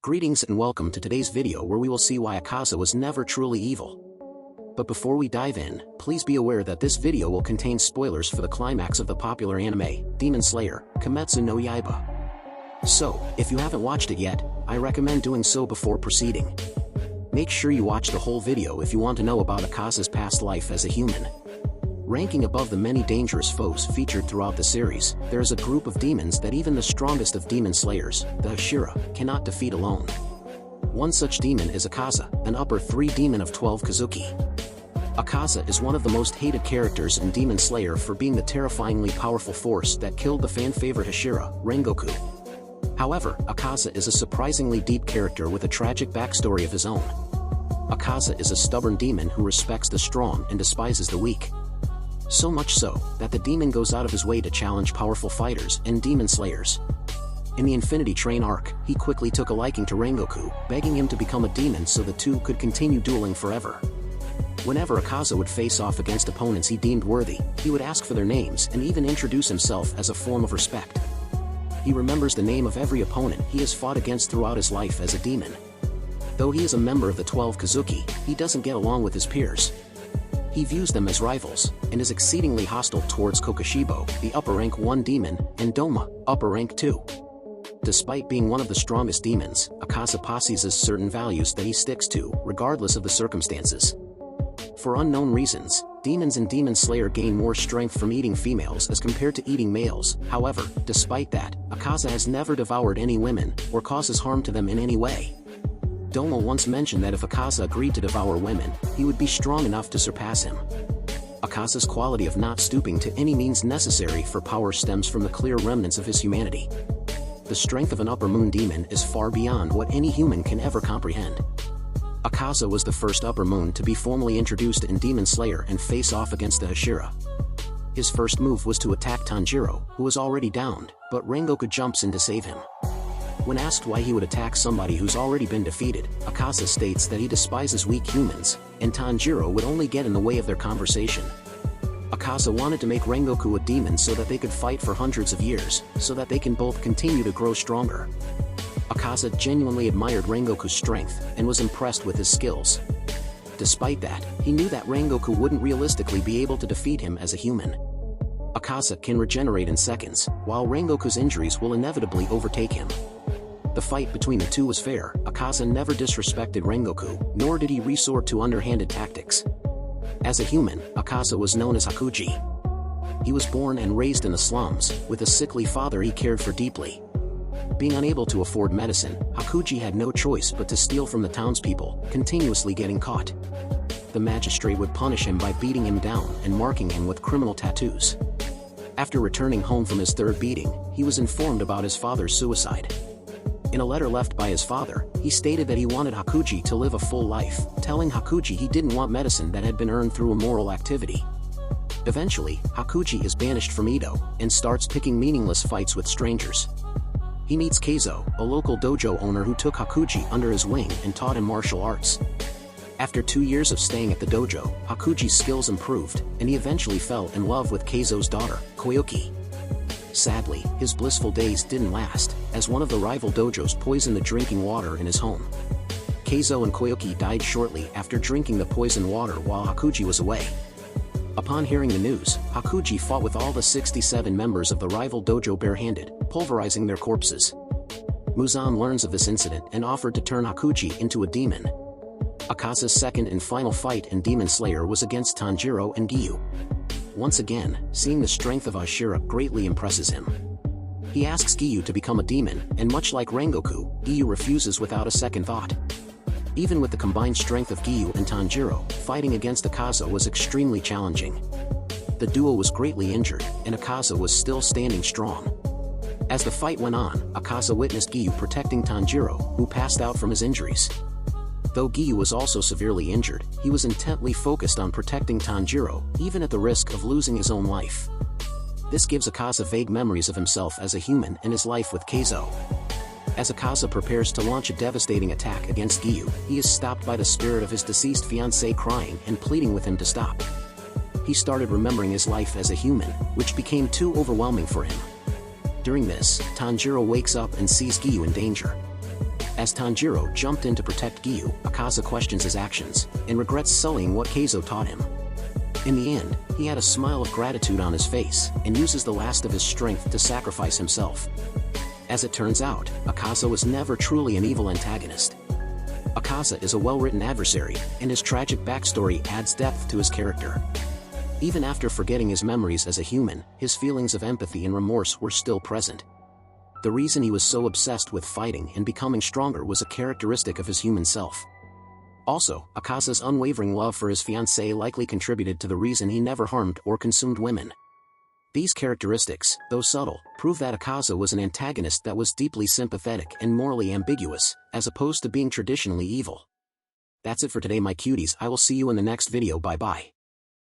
Greetings and welcome to today's video where we will see why Akaza was never truly evil. But before we dive in, please be aware that this video will contain spoilers for the climax of the popular anime, Demon Slayer, Kimetsu no Yaiba. So, if you haven't watched it yet, I recommend doing so before proceeding. Make sure you watch the whole video if you want to know about Akaza's past life as a human. Ranking above the many dangerous foes featured throughout the series, there is a group of demons that even the strongest of demon slayers, the Hashira, cannot defeat alone. One such demon is Akaza, an upper 3 demon of 12 Kazuki. Akaza is one of the most hated characters in Demon Slayer for being the terrifyingly powerful force that killed the fan-favorite Hashira, Rengoku. However, Akaza is a surprisingly deep character with a tragic backstory of his own. Akaza is a stubborn demon who respects the strong and despises the weak. So much so, that the demon goes out of his way to challenge powerful fighters and demon slayers. In the Infinity Train arc, he quickly took a liking to Rengoku, begging him to become a demon so the two could continue dueling forever. Whenever Akaza would face off against opponents he deemed worthy, he would ask for their names and even introduce himself as a form of respect. He remembers the name of every opponent he has fought against throughout his life as a demon. Though he is a member of the 12 Kazuki, he doesn't get along with his peers. He views them as rivals, and is exceedingly hostile towards Kokushibo, the upper rank 1 demon, and Doma, upper rank 2. Despite being one of the strongest demons, Akaza possesses certain values that he sticks to, regardless of the circumstances. For unknown reasons, demons in Demon Slayer gain more strength from eating females as compared to eating males. However, despite that, Akaza has never devoured any women, or causes harm to them in any way. Doma once mentioned that if Akaza agreed to devour women, he would be strong enough to surpass him. Akaza's quality of not stooping to any means necessary for power stems from the clear remnants of his humanity. The strength of an upper moon demon is far beyond what any human can ever comprehend. Akaza was the first upper moon to be formally introduced in Demon Slayer and face off against the Hashira. His first move was to attack Tanjiro, who was already downed, but Rengoku jumps in to save him. When asked why he would attack somebody who's already been defeated, Akaza states that he despises weak humans, and Tanjiro would only get in the way of their conversation. Akaza wanted to make Rengoku a demon so that they could fight for hundreds of years, so that they can both continue to grow stronger. Akaza genuinely admired Rengoku's strength, and was impressed with his skills. Despite that, he knew that Rengoku wouldn't realistically be able to defeat him as a human. Akaza can regenerate in seconds, while Rengoku's injuries will inevitably overtake him. The fight between the two was fair. Akaza never disrespected Rengoku, nor did he resort to underhanded tactics. As a human, Akaza was known as Hakuji. He was born and raised in the slums, with a sickly father he cared for deeply. Being unable to afford medicine, Hakuji had no choice but to steal from the townspeople, continuously getting caught. The magistrate would punish him by beating him down and marking him with criminal tattoos. After returning home from his third beating, he was informed about his father's suicide. In a letter left by his father, he stated that he wanted Hakuji to live a full life, telling Hakuji he didn't want medicine that had been earned through immoral activity. Eventually, Hakuji is banished from Edo, and starts picking meaningless fights with strangers. He meets Keizo, a local dojo owner who took Hakuji under his wing and taught him martial arts. After 2 years of staying at the dojo, Hakuji's skills improved, and he eventually fell in love with Keizo's daughter, Koyuki. Sadly, his blissful days didn't last, as one of the rival dojos poisoned the drinking water in his home. Keizo and Koyuki died shortly after drinking the poisoned water while Hakuji was away. Upon hearing the news, Hakuji fought with all the 67 members of the rival dojo barehanded, pulverizing their corpses. Muzan learns of this incident and offered to turn Hakuji into a demon. Akaza's second and final fight in Demon Slayer was against Tanjiro and Giyu. Once again, seeing the strength of Ashura greatly impresses him. He asks Giyu to become a demon, and much like Rengoku, Giyu refuses without a second thought. Even with the combined strength of Giyu and Tanjiro, fighting against Akaza was extremely challenging. The duo was greatly injured, and Akaza was still standing strong. As the fight went on, Akaza witnessed Giyu protecting Tanjiro, who passed out from his injuries. Though Giyu was also severely injured, he was intently focused on protecting Tanjiro, even at the risk of losing his own life. This gives Akaza vague memories of himself as a human and his life with Keizo. As Akaza prepares to launch a devastating attack against Giyu, he is stopped by the spirit of his deceased fiancée crying and pleading with him to stop. He started remembering his life as a human, which became too overwhelming for him. During this, Tanjiro wakes up and sees Giyu in danger. As Tanjiro jumped in to protect Giyu, Akaza questions his actions, and regrets sullying what Keizo taught him. In the end, he had a smile of gratitude on his face, and uses the last of his strength to sacrifice himself. As it turns out, Akaza was never truly an evil antagonist. Akaza is a well-written adversary, and his tragic backstory adds depth to his character. Even after forgetting his memories as a human, his feelings of empathy and remorse were still present. The reason he was so obsessed with fighting and becoming stronger was a characteristic of his human self. Also, Akaza's unwavering love for his fiancée likely contributed to the reason he never harmed or consumed women. These characteristics, though subtle, prove that Akaza was an antagonist that was deeply sympathetic and morally ambiguous, as opposed to being traditionally evil. That's it for today, my cuties. I will see you in the next video. Bye bye.